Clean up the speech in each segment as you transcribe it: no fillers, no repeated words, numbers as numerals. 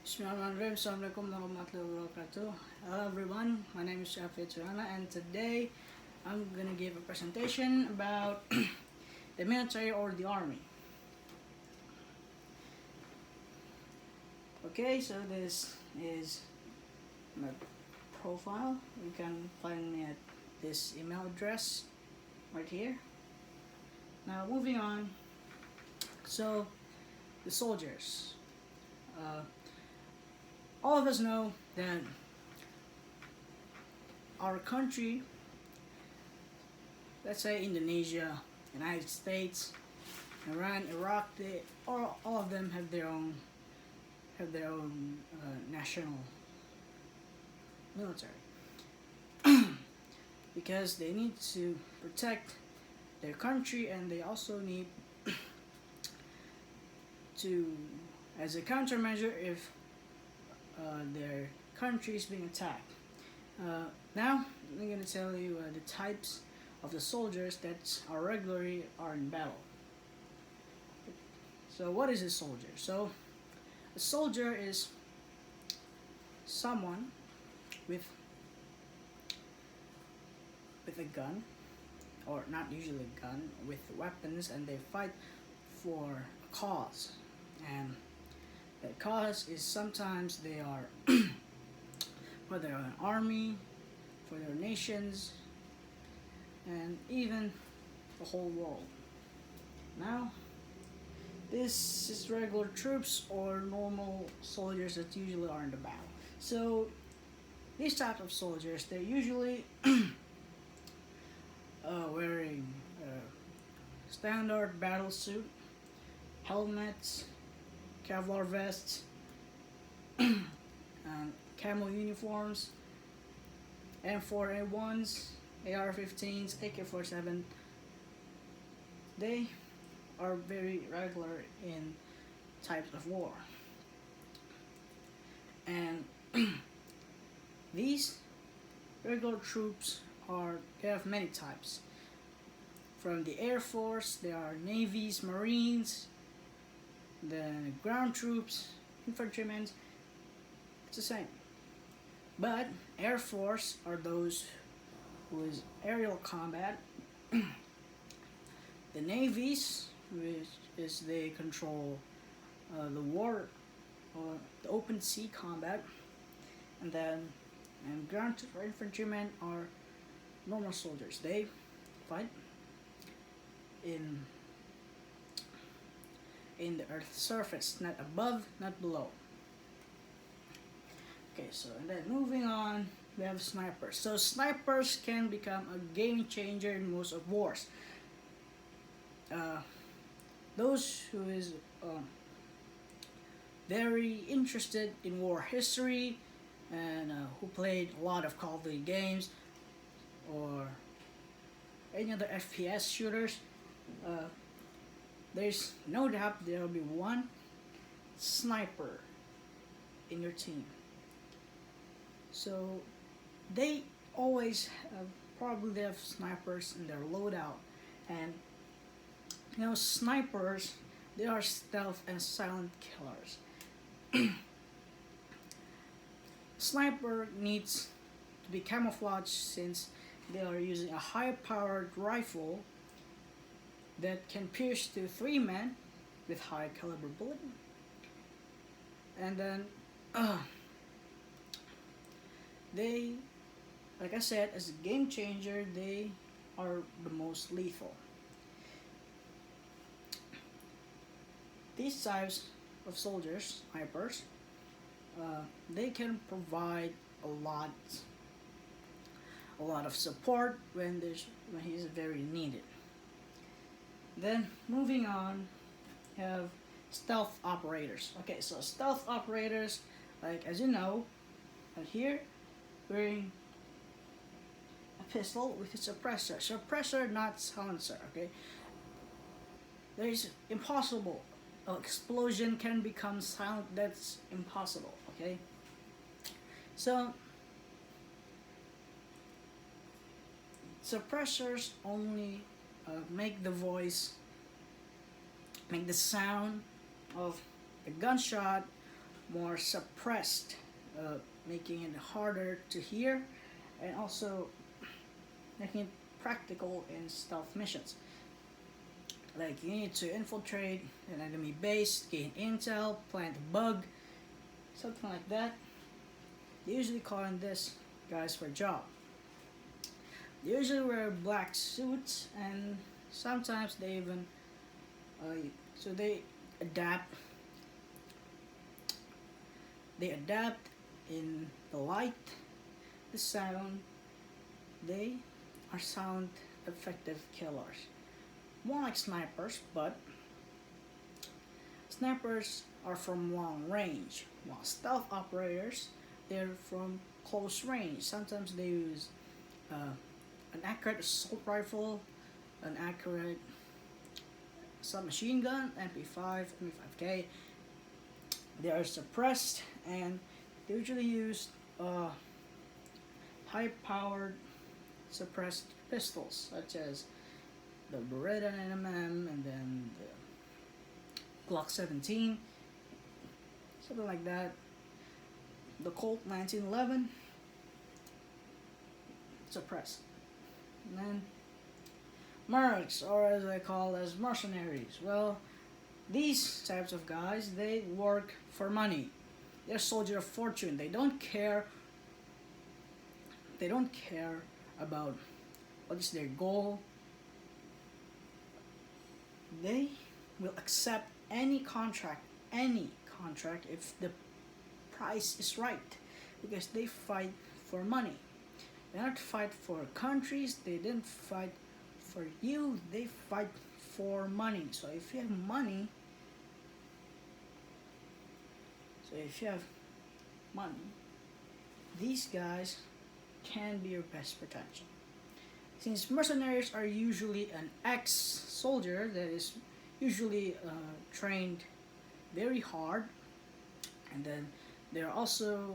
Bismillahirrahmanirrahim. Assalamualaikum warahmatullahi wabarakatuh. Hello everyone, my name is Shafi Turana and today I'm gonna give a presentation about the military or the army. Okay, so this is my profile. You can find me at this email address right here. Now moving on, so the soldiers. All of us know that our country, let's say Indonesia, United States, Iran, Iraq, all of them have their own national military because they need to protect their country and they also need to, as a countermeasure, if their country is being attacked. Now I'm going to tell you the types of the soldiers that are in battle. So what is a soldier? So a soldier is someone with a gun, or not usually a gun, with weapons, and they fight for a cause. And that cause is sometimes they are for their own army, for their nations, and even the whole world. Now, this is regular troops or normal soldiers that usually are in the battle. So, these types of soldiers, they're usually wearing standard battle suit, helmets, Kevlar vests, camo uniforms, M4A1s, AR-15s, AK-47. They are very regular in types of war. And these regular troops they have many types. From the Air Force, there are navies, marines, then ground troops, infantrymen. It's the same. But Air Force are those who is aerial combat. The navies, which is they control the war or the open sea combat, and then ground troops or infantrymen are normal soldiers. They fight in the earth's surface, not above, not below. Okay, so and then moving on, we have snipers. So snipers can become a game changer in most of wars. Those who is very interested in war history and who played a lot of Call of Duty games or any other FPS shooters, there's no doubt there will be one sniper in your team. So they always probably have snipers in their loadout, and snipers, they are stealth and silent killers. Sniper needs to be camouflaged since they are using a high-powered rifle that can pierce to 3 men with high caliber bullet. And then they, like I said, as a game changer, they are the most lethal. These types of soldiers, snipers, they can provide a lot of support when he's very needed. Then moving on, have stealth operators. Okay, so stealth operators, like as you know, here wearing a pistol with a suppressor. Suppressor, not silencer. Okay, there is impossible. Explosion can become silent. That's impossible. Okay, so suppressors only make the sound of a gunshot more suppressed, making it harder to hear, and also making it practical in stealth missions. Like you need to infiltrate an enemy base, gain intel, plant a bug, something like that. They usually call in this guys for a job. They usually wear black suits, and sometimes they even so adapt. They adapt in the light, the sound. They are sound effective killers. More like snipers, but snipers are from long range, while stealth operators they're from close range. Sometimes they use an accurate assault rifle, an accurate submachine gun, MP5, MP5K. They are suppressed and they usually use high-powered suppressed pistols such as the Beretta NMM and then the Glock 17, something like that. The Colt 1911, suppressed. And then mercs, or as I call as mercenaries. Well, these types of guys, they work for money. They're soldiers of fortune. They don't care. They don't care about what is their goal. They will accept any contract if the price is right, because they fight for money. They don't fight for countries. They didn't fight for you. They fight for money. So if you have money, these guys can be your best protection. Since mercenaries are usually an ex-soldier that is usually trained very hard, and then they're also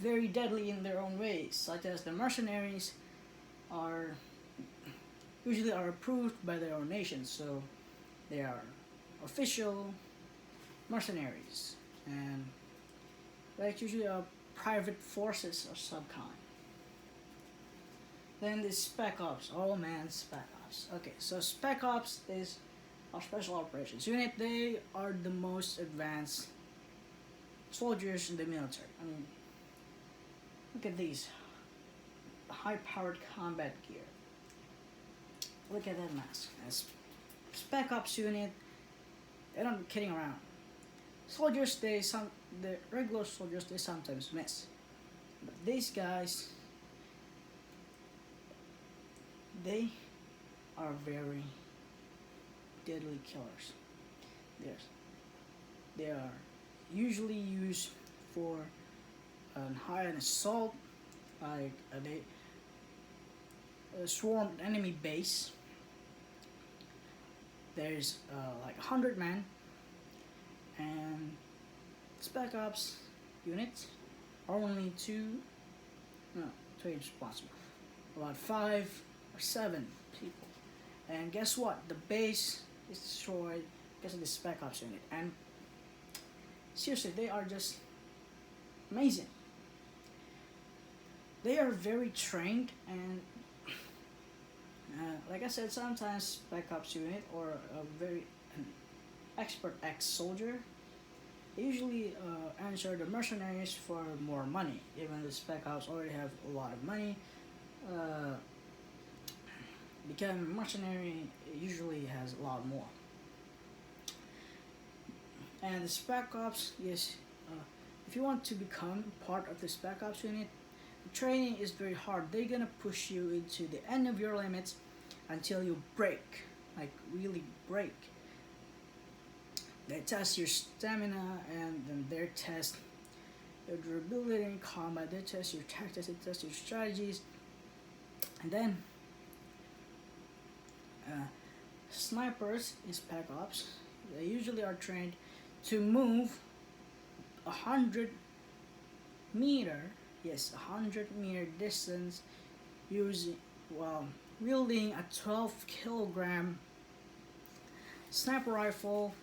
very deadly in their own ways, such as the mercenaries are usually are approved by their own nations, so they are official mercenaries, and like usually are private forces of some kind. Then the Spec Ops. Oh man, Spec Ops. Okay, so Spec Ops is our special operations unit. They are the most advanced soldiers in the military. I mean, look at these high-powered combat gear. Look at that mask. As Spec Ops unit, they're not kidding around. Soldiers, the regular soldiers, they sometimes miss, but these guys, they are very deadly killers. They are usually used for high-end assault, like they swarm an enemy base. There's like 100 men, and Spec Ops units are only two responsible, about 5 or 7 people. And guess what? The base is destroyed because of the Spec Ops unit. And seriously, they are just amazing. They are very trained, and like I said, sometimes Spec Ops unit or an expert ex-soldier, they usually answer the mercenaries for more money. Even the Spec Ops already have a lot of money. Becoming a mercenary usually has a lot more. And the Spec Ops is, if you want to become part of the Spec Ops unit, the training is very hard. They're gonna push you into the end of your limits until you break, like really break. They test your stamina, and then they test your durability in combat. They test your tactics, they test your strategies, and then snipers in Spec Ops, they usually are trained to move 100 meter, yes, 100-meter distance wielding a 12 kilogram sniper rifle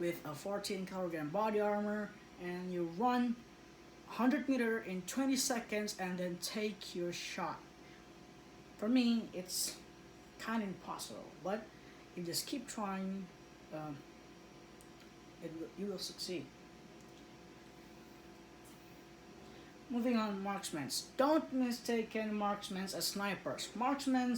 with a 14 kilogram body armor, and you run 100 meter in 20 seconds and then take your shot. For me, it's kind of impossible, but you just keep trying, um, you will succeed. Moving on, marksmen. Don't mistake marksmen as snipers. Marksmen,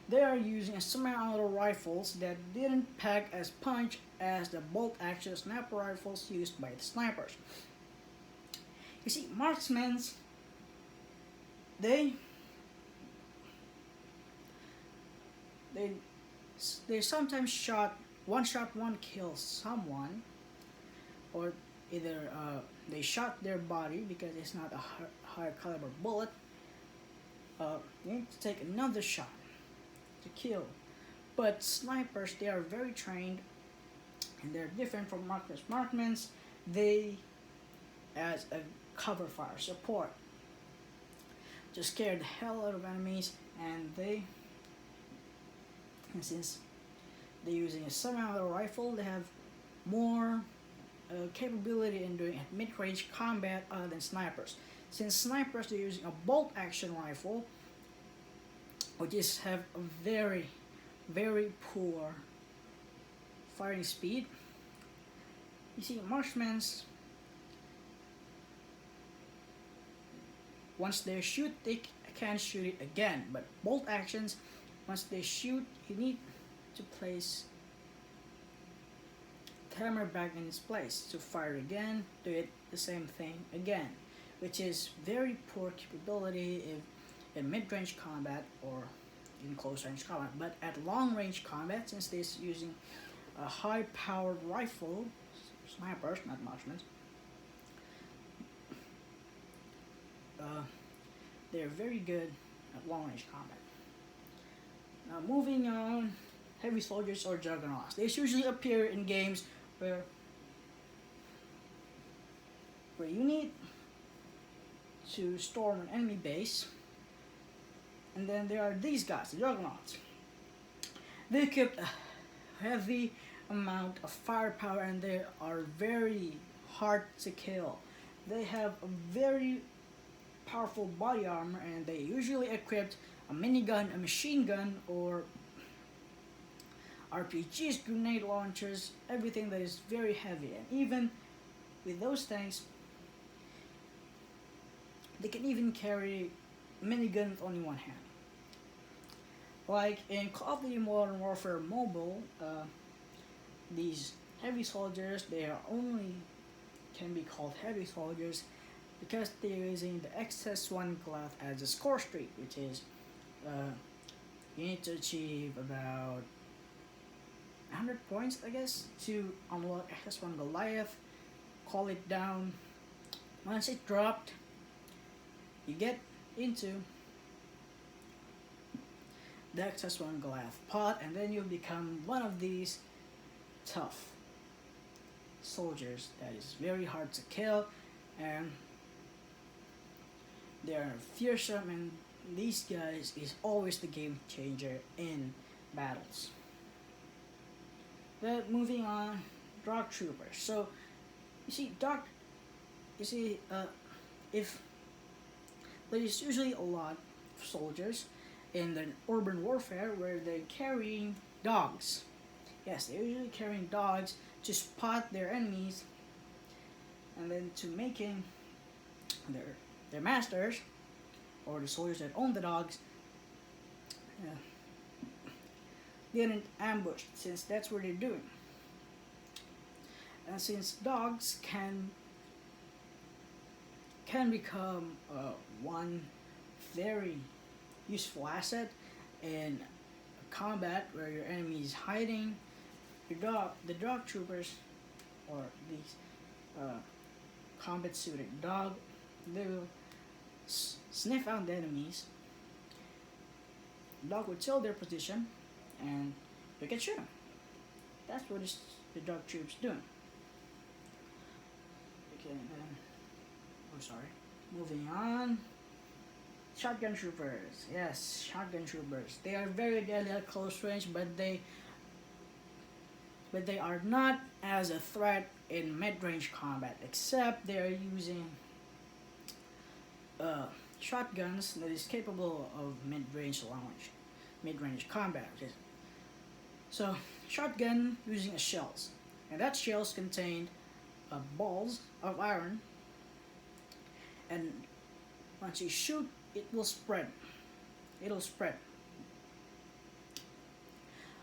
they are using semi-auto rifles that didn't pack as punch as the bolt-action sniper rifles used by the snipers. You see, marksmen, they they they sometimes one shot one kills someone, or either they shot their body because it's not a higher caliber bullet. You need to take another shot to kill. But snipers, they are very trained, and they're different from marksmen. Marksmen, they as a cover fire support to scare the hell out of enemies, and since they're using a semi-auto rifle, they have more capability in doing mid-range combat other than snipers. Since snipers, they're using a bolt-action rifle, which is have a very, very poor firing speed. You see, marksmen, once they shoot, they can shoot it again. But bolt actions, once they shoot, you need to place camera back in its place to fire again, do it the same thing again, which is very poor capability in mid-range combat or in close-range combat. But at long-range combat, since they're using a high-powered rifle, snipers, not marksmen, they're very good at long-range combat. Now, moving on, heavy soldiers or juggernauts. They usually appear in games where you need to storm an enemy base, and then there are these guys, the juggernauts. They equip a heavy amount of firepower, and they are very hard to kill. They have a very powerful body armor, and they usually equipped a minigun, a machine gun, or RPGs, grenade launchers, everything that is very heavy. And even with those things, they can even carry a minigun with only one hand. Like in Call of Duty Modern Warfare Mobile, these heavy soldiers, they are only can be called heavy soldiers because they're using the XS1 Goliath as a score streak, which is you need to achieve about 100 points, I guess, to unlock XS1 Goliath. Call it down. Once it dropped, you get into the XS1 Goliath pod, and then you'll become one of these tough soldiers that is very hard to kill, and they're fearsome, and these guys is always the game changer in battles. But moving on, Dark Troopers. So if there's usually a lot of soldiers in the urban warfare where they're carrying dogs. Yes, they're usually carrying dogs to spot their enemies, and then to making their masters or the soldiers that own the dogs get an ambush, since that's what they're doing. And since dogs can become one very useful asset in combat where your enemy is hiding, the dog troopers, or these combat suited dog, they will sniff out the enemies. The dog will tell their position, and you can shoot them. That's what the dog troops doing. Okay, then, moving on. Shotgun troopers. Yes, shotgun troopers. They are very deadly at close range, but they but they are not as a threat in mid-range combat, except they are using uh, shotguns that is capable of mid-range combat. So shotgun using a shells, and that shells contained balls of iron, and once you shoot, it will spread. It'll spread.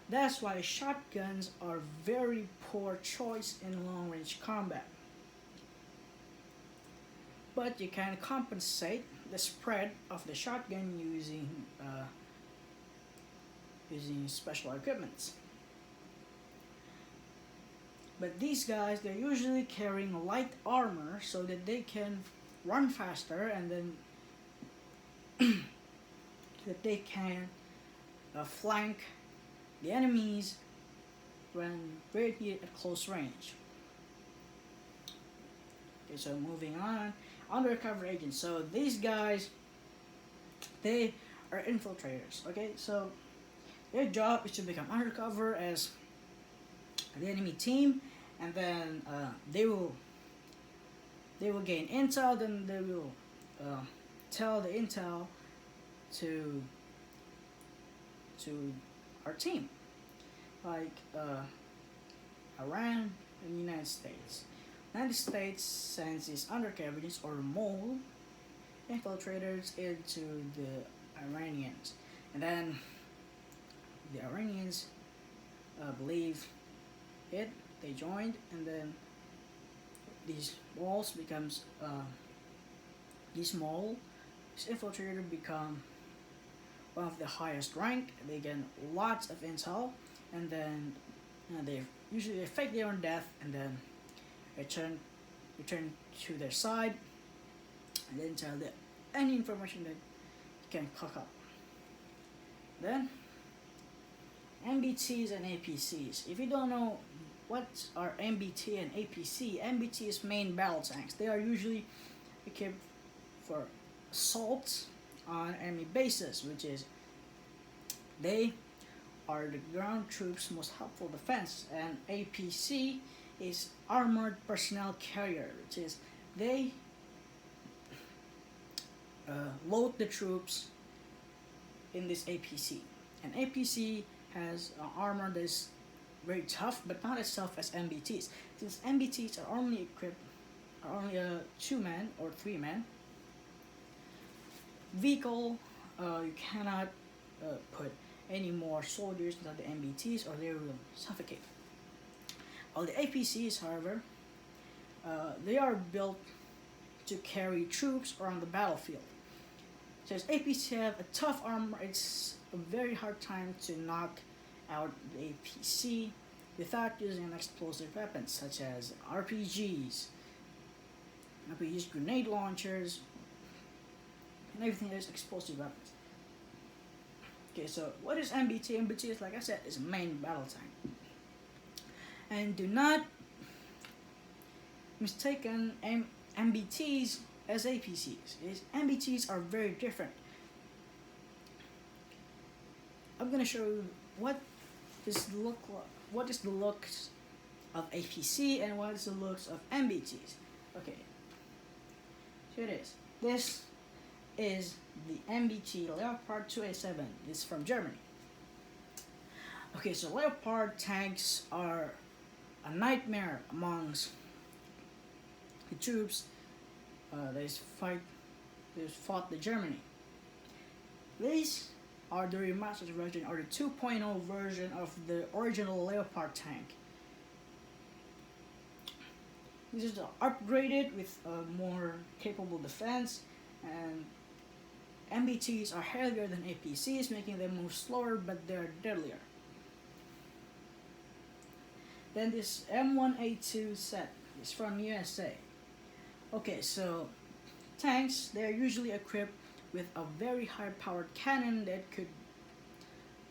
That's why shotguns are very poor choice in long-range combat. But you can compensate the spread of the shotgun using special equipment. But these guys, they're usually carrying light armor so that they can run faster, and then that they can flank the enemies when very needed at close range. Okay, so moving on, undercover agents. So these guys, they are infiltrators. Okay, so their job is to become undercover as the enemy team, and then they will gain intel. Then they will tell the intel to our team, like Iran and the United States. United States sends its undercover agents or mole infiltrators into the Iranians, and then the Iranians believe it. They joined, and then these moles becomes these infiltrator become one of the highest rank. They get lots of intel, and then they usually fake their own death, and then return to their side, and then tell them any information that you can cook up. Then MBTs and APCs. If you don't know what are MBT and APC, MBT is main battle tanks. They are usually equipped for assaults on enemy bases, which is they are the ground troops' most helpful defense. And APC is armored personnel carrier, which is they load the troops in this APC. And APC has armor that is very tough, but not as tough as MBTs. Since MBTs are only a 2-man or 3-man vehicle, you cannot put any more soldiers into the MBTs, or they will suffocate. All the APCs, however, they are built to carry troops around the battlefield. Since APCs have a tough armor, it's a very hard time to knock out the APC without using an explosive weapons such as RPGs, grenade launchers, and everything that is explosive weapons. Okay, so what is MBT? MBT is, like I said, is a main battle tank. And do not mistaken MBTs as APCs. MBTs are very different. I'm gonna show you what is the looks of APC and what is the looks of MBTs. Okay, here it is. This is the MBT Leopard 2A7. It's from Germany. Okay, so Leopard tanks are a nightmare amongst the troops that fought the Germany. These are the remastered version, or the 2.0 version of the original Leopard tank. These are upgraded with a more capable defense, and MBTs are heavier than APCs, making them move slower, but they're deadlier. Then this M1A2 set is from USA. Okay, so tanks, they're usually equipped with a very high-powered cannon that could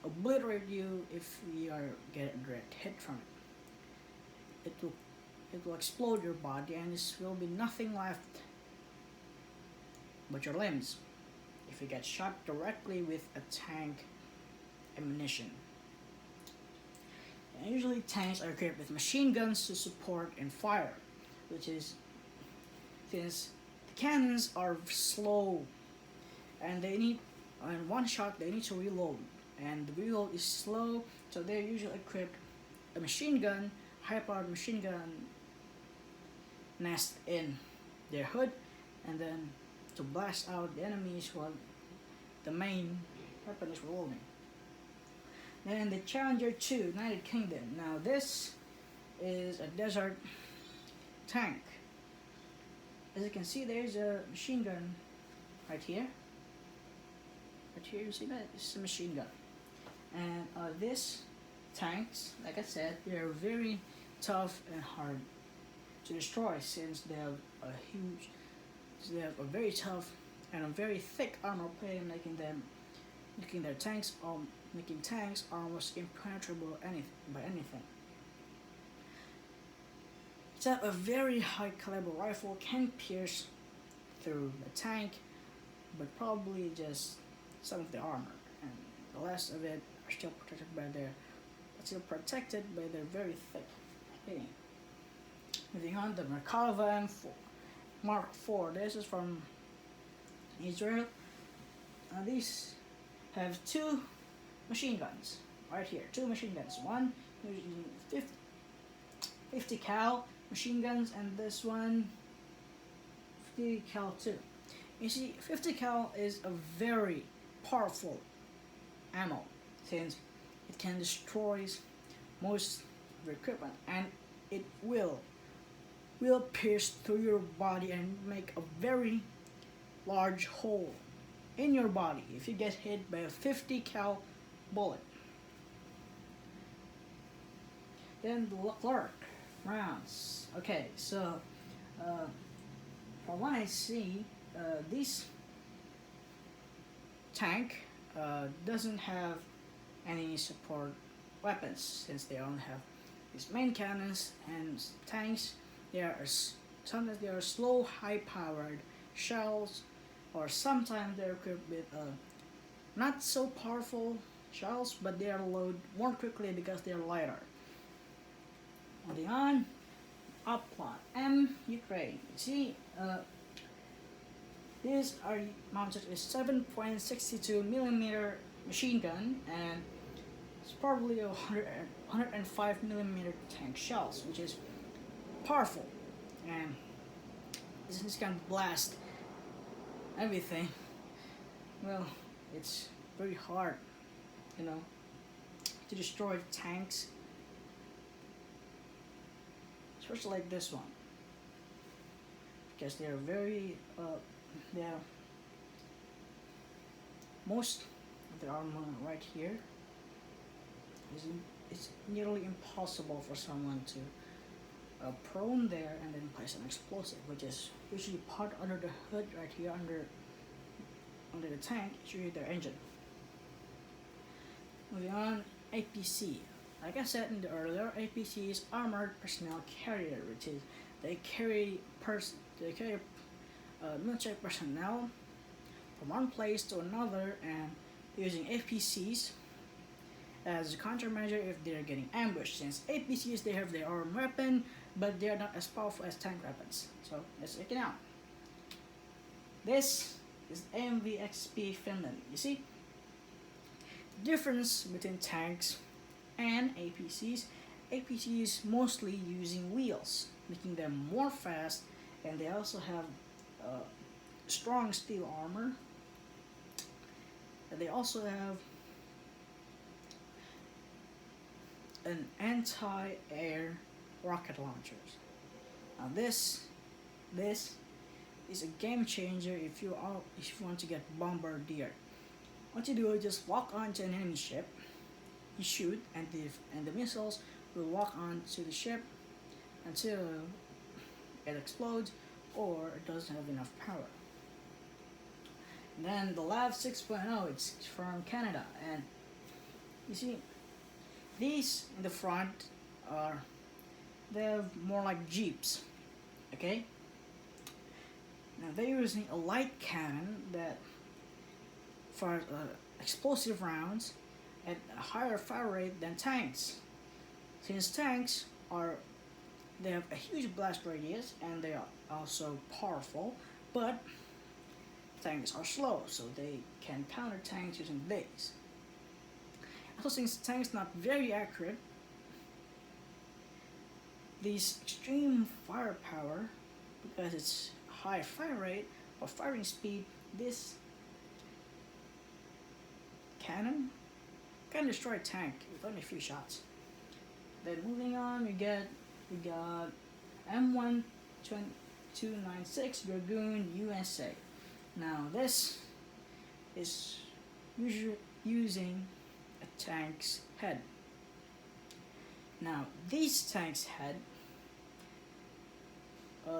obliterate you if you are getting direct hit from it. It will explode your body, and there will be nothing left but your limbs if you get shot directly with a tank ammunition. And usually tanks are equipped with machine guns to support and fire, which is since the cannons are slow and they need in one shot they need to reload, and the reload is slow, so they're usually equipped a machine gun, high-powered machine gun nest in their hood, and then to blast out the enemies while the main weapon is reloading. Then the Challenger 2, United Kingdom. Now this is a desert tank. As you can see, there's a machine gun right here. Right here, you see that? It's a machine gun. And this tanks, like I said, they're very tough and hard to destroy since they have a very tough and a very thick armor plate, making their tanks almost impenetrable by anything. So a very high caliber rifle can pierce through the tank, but probably just some of the armor, and the rest of it are still protected by their very thick plating. Moving on, the Merkava M4 Mark IV. This is from Israel. These have two machine guns right here. Two machine guns. One using 50 cal machine guns, and this one 50 cal too. You see, 50 cal is a very powerful ammo since it can destroy most of your equipment, and it will pierce through your body and make a very large hole in your body if you get hit by a 50 cal bullet. Then the Leclerc rounds. Okay, so from what I see, this tank doesn't have any support weapons since they only have these main cannons and tanks. Sometimes they are slow, high-powered shells, or sometimes they're equipped with not so powerful shells, but they are loaded more quickly because they are lighter. Moving on, Upland M Ukraine. See, these are mounted with 7.62 millimeter machine gun, and it's probably 105 millimeter tank shells, which is powerful, and this can blast everything. Well, it's very hard, to destroy tanks, especially like this one, because they are very most of the armor right here it's nearly impossible for someone to prone there and then place an explosive, which is usually part under the hood right here under the tank. It's usually their engine. Moving on, APC. Like I said in the earlier, APC is armored personnel carrier, which is they carry military personnel from one place to another, and using APCs as a countermeasure if they are getting ambushed. Since APCs, they have their own weapon, but they are not as powerful as tank weapons. So let's check it out. This is MVXP Finland. You see, the difference between tanks and APCs. APCs mostly using wheels, making them more fast, and they also have strong steel armor. And they also have an anti-air rocket launchers. Now this is a game changer if you want to get bombarded. What you do is just walk onto an enemy ship, you shoot, and the missiles will walk onto the ship until it explodes or it doesn't have enough power. And then the Lav 6.0, it's from Canada, and you see these in the front they're more like jeeps. Okay, now they're using a light cannon that fires explosive rounds at a higher fire rate than tanks. Since tanks are they have a huge blast radius and they are also powerful, but tanks are slow, so they can counter tanks using these. Also, since tanks not very accurate, these extreme firepower, because it's high fire rate or firing speed, this cannon can destroy a tank with only a few shots. Then moving on, we got M1296 Dragoon USA. Now this is usually using a tank's head. Now these tanks' head,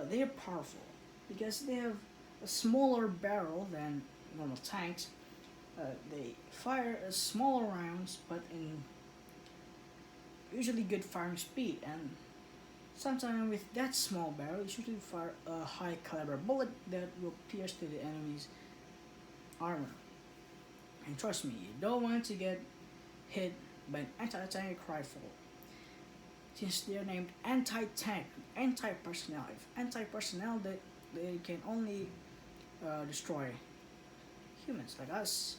they're powerful because they have a smaller barrel than normal tanks. They fire smaller rounds, but in usually good firing speed, and sometimes with that small barrel, you usually fire a high caliber bullet that will pierce to the enemy's armor. And trust me, you don't want to get hit by an anti-tank rifle, since they are named anti-tank, anti-personnel. If anti-personnel, they can only destroy humans like us.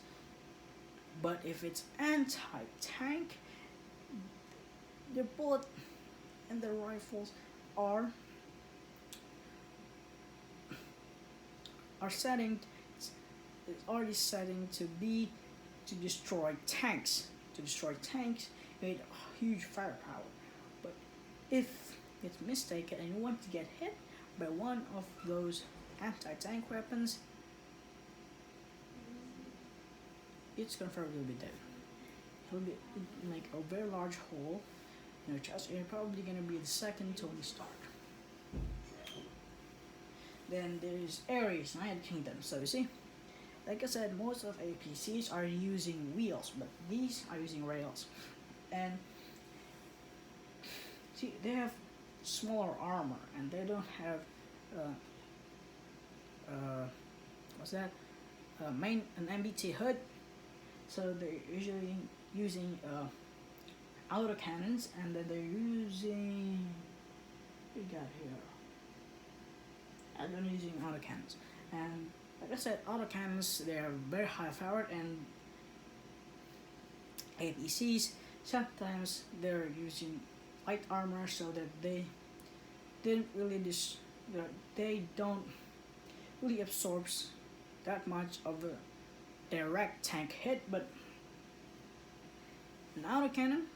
But if it's anti-tank, the bullet and the rifles are setting. It's already setting to destroy tanks. To destroy tanks, you need huge firepower. But if it's mistaken and you want to get hit by one of those anti-tank weapons, it's confirmed you'll be dead. It'll be like a very large hole in your chest, and you're probably gonna be the second Tony Stark. Then there's Ares, United Kingdom. So you see, like I said, most of APCs are using wheels, but these are using rails. And see, they have smaller armor, and they don't have an MBT hood. So they're usually using autocannons, and then they're using what we got here. And they're using autocannons, and like I said, autocannons, they are very high powered, and APCs sometimes they're using light armor so that they don't really absorbs that much of a direct tank hit. But an autocannon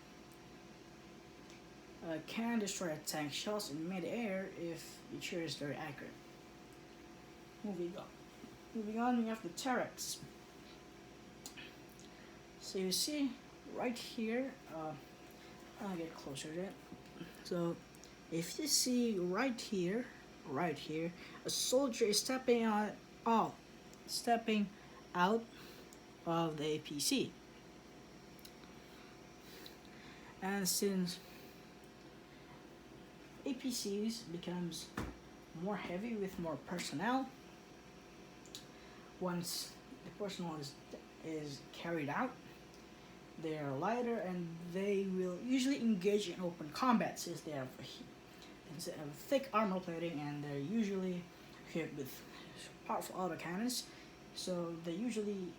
can destroy a tank shots in mid-air if it sure is very accurate. Moving on, we have the Terex. So you see right here, I'll get closer to it. So if you see right here, a soldier is stepping out of the APC. And since APCs becomes more heavy with more personnel, once the personnel is carried out, they are lighter and they will usually engage in open combat, since they have thick armor plating and they're usually equipped with powerful autocannons. So they usually,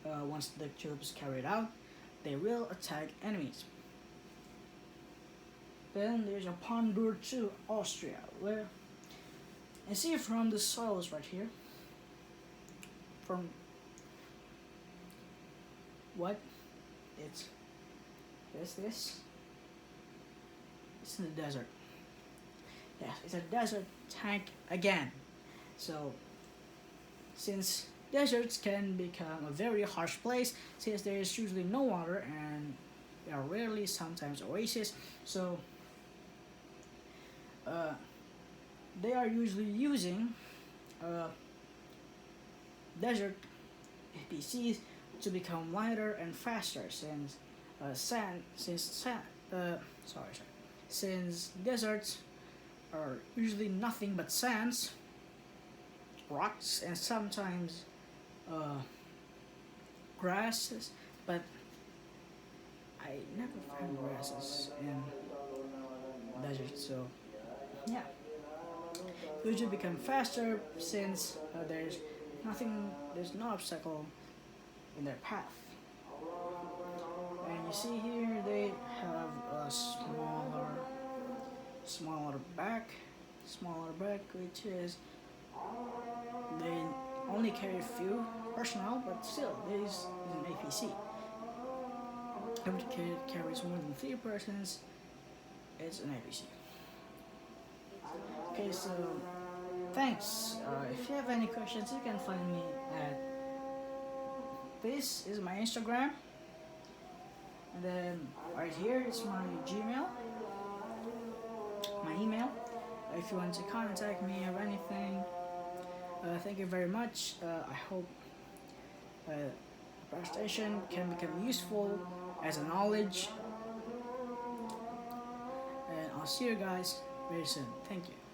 once the job is carried out, they will attack enemies. Then there's a Pandur II, Austria, where you see from the soils right here, from what it's this it's in the desert. Yes, it's a desert tank again. So since deserts can become a very harsh place, since there is usually no water and there are rarely sometimes oases, so they are usually using desert APCs to become lighter and faster, since since deserts are usually nothing but sands, rocks, and sometimes grasses. But I never found grasses in desert, so yeah. Usually become faster since there's no obstacle in their path. And you see here they have a smaller back, which is they only carry a few personnel, but still this is an APC. If it carries more than 3 persons, it's an APC. Okay, so thanks. If you have any questions, you can find me at this is my Instagram, and then right here is my Gmail, my email. If you want to contact me or anything, thank you very much. I hope the presentation can become useful as a knowledge, and I'll see you guys very soon. Thank you.